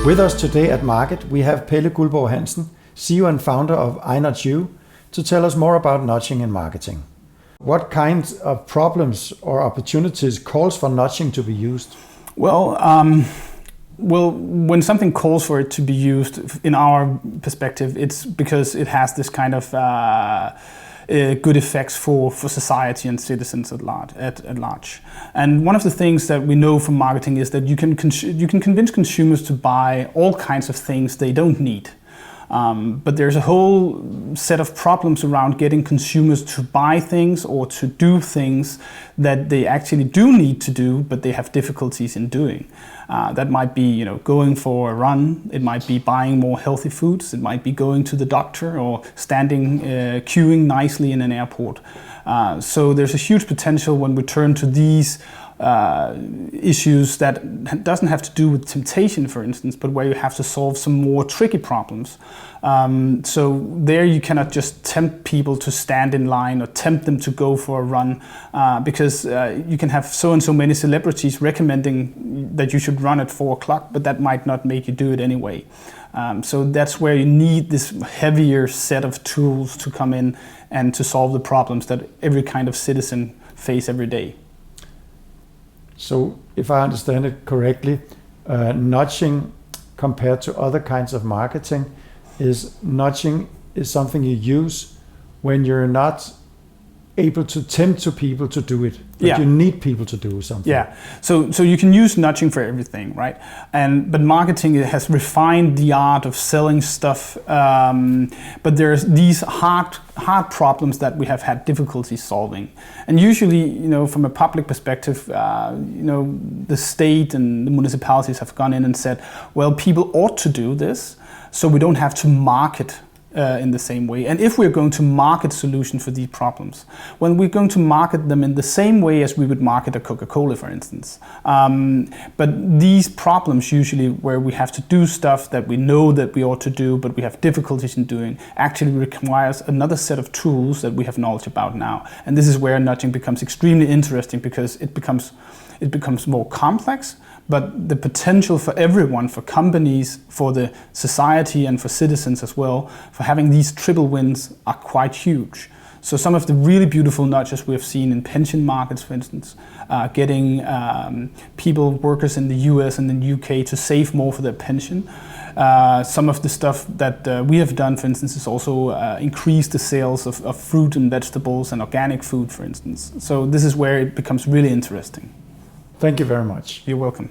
With us today at Market, we have Pelle Guldborg Hansen, CEO and founder of iNudgeyou, to tell us more about nudging in marketing. What kinds of problems or opportunities calls for nudging to be used? Well, when something calls for it to be used, in our perspective, it's because it has this kind of good effects for society and citizens at large. And one of the things that we know from marketing is that you can convince consumers to buy all kinds of things they don't need. But there's a whole set of problems around getting consumers to buy things or to do things that they actually do need to do, but they have difficulties in doing. That might be, going for a run. It might be buying more healthy foods. It might be going to the doctor or standing, queuing nicely in an airport. So there's a huge potential when we turn to these issues that doesn't have to do with temptation, for instance, but where you have to solve some more tricky problems. So there you cannot just tempt people to stand in line or tempt them to go for a run, because you can have so and so many celebrities recommending that you should run at 4 o'clock, but that might not make you do it anyway. So that's where you need this heavier set of tools to come in and to solve the problems that every kind of citizen face every day. So if I understand it correctly, nudging compared to other kinds of marketing nudging is something you use when you're not able to tempt people to do it, but you need people to do something. Yeah, so you can use nudging for everything, right? But marketing has refined the art of selling stuff, but there's these hard problems that we have had difficulty solving. And usually, from a public perspective, the state and the municipalities have gone in and said, well, people ought to do this, so we don't have to market in the same way. And if we're going to market solutions for these problems, when we're going to market them in the same way as we would market a Coca-Cola, for instance. But these problems usually where we have to do stuff that we know that we ought to do, but we have difficulties in doing, actually requires another set of tools that we have knowledge about now. And this is where nudging becomes extremely interesting, because it becomes more complex, but the potential for everyone, for companies, for the society and for citizens as well, for having these triple wins are quite huge. So some of the really beautiful nudges we have seen in pension markets, for instance, getting workers in the US and in the UK to save more for their pension. Some of the stuff that we have done, for instance, is also increase the sales of fruit and vegetables and organic food, for instance. So this is where it becomes really interesting. Thank you very much. You're welcome.